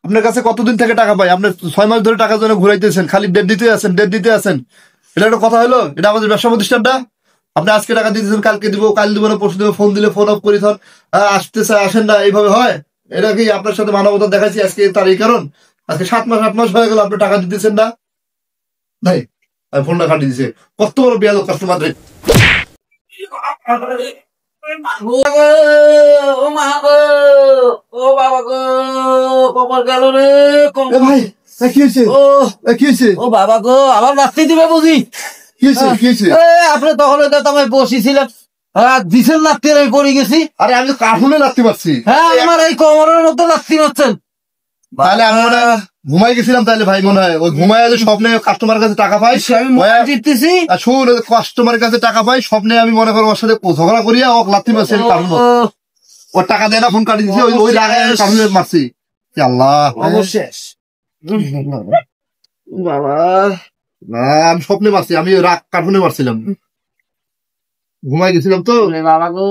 আপনার কাছে কতদিন থেকে টাকা পাই? আপনি 6 মাস ধরে টাকার জন্য ঘুরাইতেছেন, খালি ডেট দিতে আছেন। এটা একটা কথা হলো? এটা আমাদের ব্যবসা প্রতিষ্ঠানটা। আপনি আজকে টাকা দিতেছেন, কালকে দিব, কাল দিব না, পরশু দিব, ফোন দিলে ফোন অফ করি ধর, আসতেছে আসেন না, এইভাবে হয়? এটা কি আপনার সাথে মানবতা দেখাচ্ছি আজকে? তার এই কারণ আজকে 7 মাস 8 মাস হয়ে গেল আপনি টাকা দিতেছেন না ভাই। আমি ফোনটা কাটিয়ে দিছে। কত বড় বেয়াদব কাস্টমার রে। ও মা গো, ও বাবা গো, কপাল গেল রে। এ ভাই, কি হয়েছে? কি হয়েছে? ও বাবা গো, আবার বাঁচতে দিবে বুঝি? কি হয়েছে? আপনি তখন তোমায় বসেছিলাম, দিছেন লাগতে আমি পড়ে গেছি। আরে আমি তো কার্টুনে লাগতে পারছি। হ্যাঁ, আমার এই কোমরের মতো লাগতে পারছেন। তাহলে আমি মনে হয় ঘুমাই গেছিলাম। তাহলে ভাই মনে হয় ওই ঘুমায় স্বপ্নে কাস্টমার কাছে টাকা পাই, জিততেছি। শুন, কাস্টমারের কাছে টাকা পাই স্বপ্নে, আমি মনে করি ওর সাথে ঝগড়া করিয়া ও লাগতে পারছি। আমি কার্টুন ওর টাকা দেয় না, ফোন কাটি দিচ্ছে, ওই রাগে আমি কার্টুনে মারছি। আল্লাহ, অবশেষ বাবা, না আমি স্বপ্নে মারছি, আমি রাগ কার্টুনে মারছিলাম, ঘুমাই গেছিলাম তো। বাবা গো।